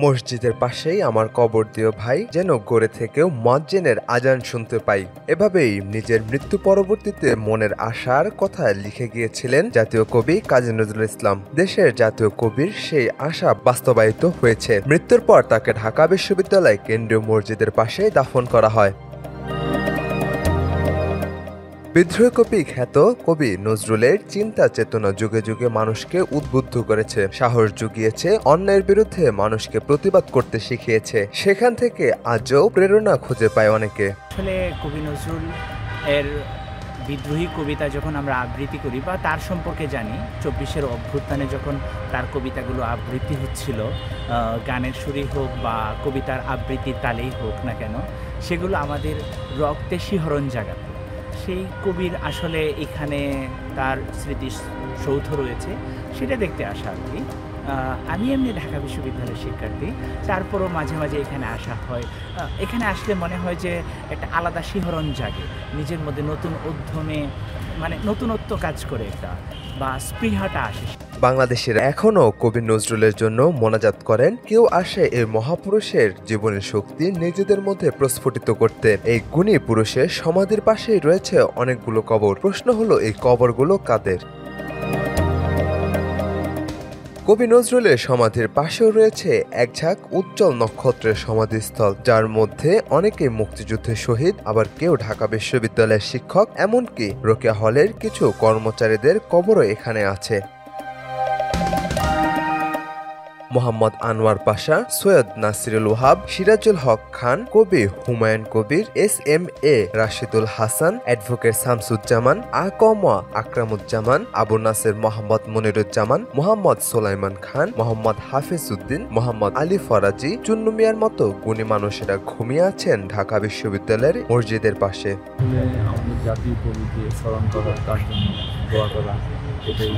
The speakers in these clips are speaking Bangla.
মসজিদের পাশেই আমার কবর দিও ভাই, যেন গড়ে থেকেও মুয়াজ্জিনের আজান শুনতে পাই। এভাবেই নিজের মৃত্যু পরবর্তীতে মনের আশার কথা লিখে গিয়েছিলেন জাতীয় কবি কাজী নজরুল ইসলাম। দেশের জাতীয় কবির সেই আশা বাস্তবায়িত হয়েছে। মৃত্যুর পর তাকে ঢাকা বিশ্ববিদ্যালয় কেন্দ্রীয় মসজিদের পাশে দাফন করা হয়। বিদ্রোহী কবি খ্যাত কবি নজরুলের চিন্তা চেতনা যুগে যুগে মানুষকে উদ্বুদ্ধ করেছে, সাহস জুগিয়েছে, অন্যায়ের বিরুদ্ধে মানুষকে প্রতিবাদ করতে শিখিয়েছে। সেখান থেকে আজও প্রেরণা খুঁজে পায় অনেকে। আসলে কবি নজরুল এর বিদ্রোহী কবিতা যখন আমরা আবৃত্তি করি বা তার সম্পর্কে জানি, ২৪-এর অভ্যুত্থানে যখন তার কবিতাগুলো আবৃত্তি হচ্ছিল, গানের সুরেই হোক বা কবিতার আবৃত্তির তালেই হোক না কেন, সেগুলো আমাদের রক্তে শিহরণ জাগাত। সেই কবির আসলে এখানে তার স্মৃতিসৌধ রয়েছে, সেটা দেখতে আসা আর কি। আমি এমনি ঢাকা বিশ্ববিদ্যালয়ের শিক্ষার্থী, তারপরও মাঝে মাঝে এখানে আসা হয়। এখানে আসলে মনে হয় যে একটা আলাদা শিহরণ জাগে, নিজের মধ্যে নতুন উদ্যমে মানে নতুনত্ব কাজ করে একটা, বা স্পৃহাটা আসে। বাংলাদেশের এখনও কবি নজরুলের জন্য মোনাজাত করেন। কেউ আসে এই মহাপুরুষের জীবনের শক্তি নিজেদের মধ্যে প্রস্ফুটিত করতে। এই গুণী পুরুষের সমাধির পাশেই রয়েছে অনেকগুলো কবর। প্রশ্ন হলো, এই কবরগুলো কাদের? কবি নজরুলের সমাধির পাশেও রয়েছে এক ঝাঁক উজ্জ্বল নক্ষত্রের সমাধিস্থল, যার মধ্যে অনেকে মুক্তিযুদ্ধের শহীদ, আবার কেউ ঢাকা বিশ্ববিদ্যালয়ের শিক্ষক, এমনকি রোকেয়া হলের কিছু কর্মচারীদের কবরও এখানে আছে। মোহাম্মদ আনোয়ার পাশা, সৈয়দ নাসিরুল ওয়াহাব, সিরাজুল হক খান, কবি হুমায়ুন কবির, এস.এম.এ রাশিদুল হাসান, অ্যাডভোকেট শামসুজ্জামান, আকমা আকরামুজ্জামান, আবু নাসের মোহাম্মদ মনিরুজ্জামান, মোহাম্মদ সোলাইমান খান, মোহাম্মদ হাফিজ উদ্দিন, মোহাম্মদ আলী ফরাজি, চুন্নু মিয়ার মতো গুণী মানুষেরা ঘুমিয়ে আছেন ঢাকা বিশ্ববিদ্যালয়ের মসজিদের পাশে। আমাদের জাতীয় কবিকে স্মরণ করা, তার জন্য দোয়া করা, এটাই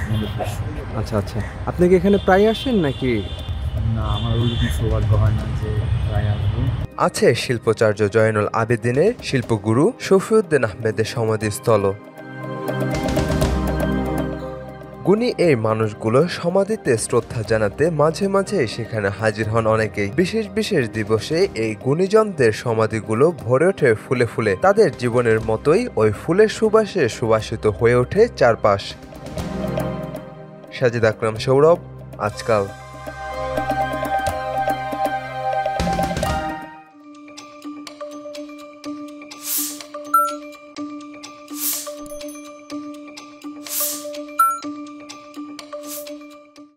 মূল উদ্দেশ্য। আচ্ছা আচ্ছা, আপনি কি এখানে প্রায় আসেন নাকি? না, আমার ওইরকম সৌভাগ্য হয় না যে প্রায় আসবো। আছে শিল্পাচার্য জয়নুল আবেদিনের, শিল্পগুরু শফিউদ্দিন আহমেদের সমাধিস্থল। গুণী এই মানুষগুলো সমাধিতে শ্রদ্ধা জানাতে মাঝে মাঝে সেখানে হাজির হন অনেকেই। বিশেষ বিশেষ দিবসে এই গুণীজনদের সমাধিগুলো ভরে ওঠে ফুলে ফুলে। তাদের জীবনের মতোই ওই ফুলের সুবাসে সুবাসিত হয়ে ওঠে চারপাশ। সাজিদ আকরাম সৌরভ, আজকাল।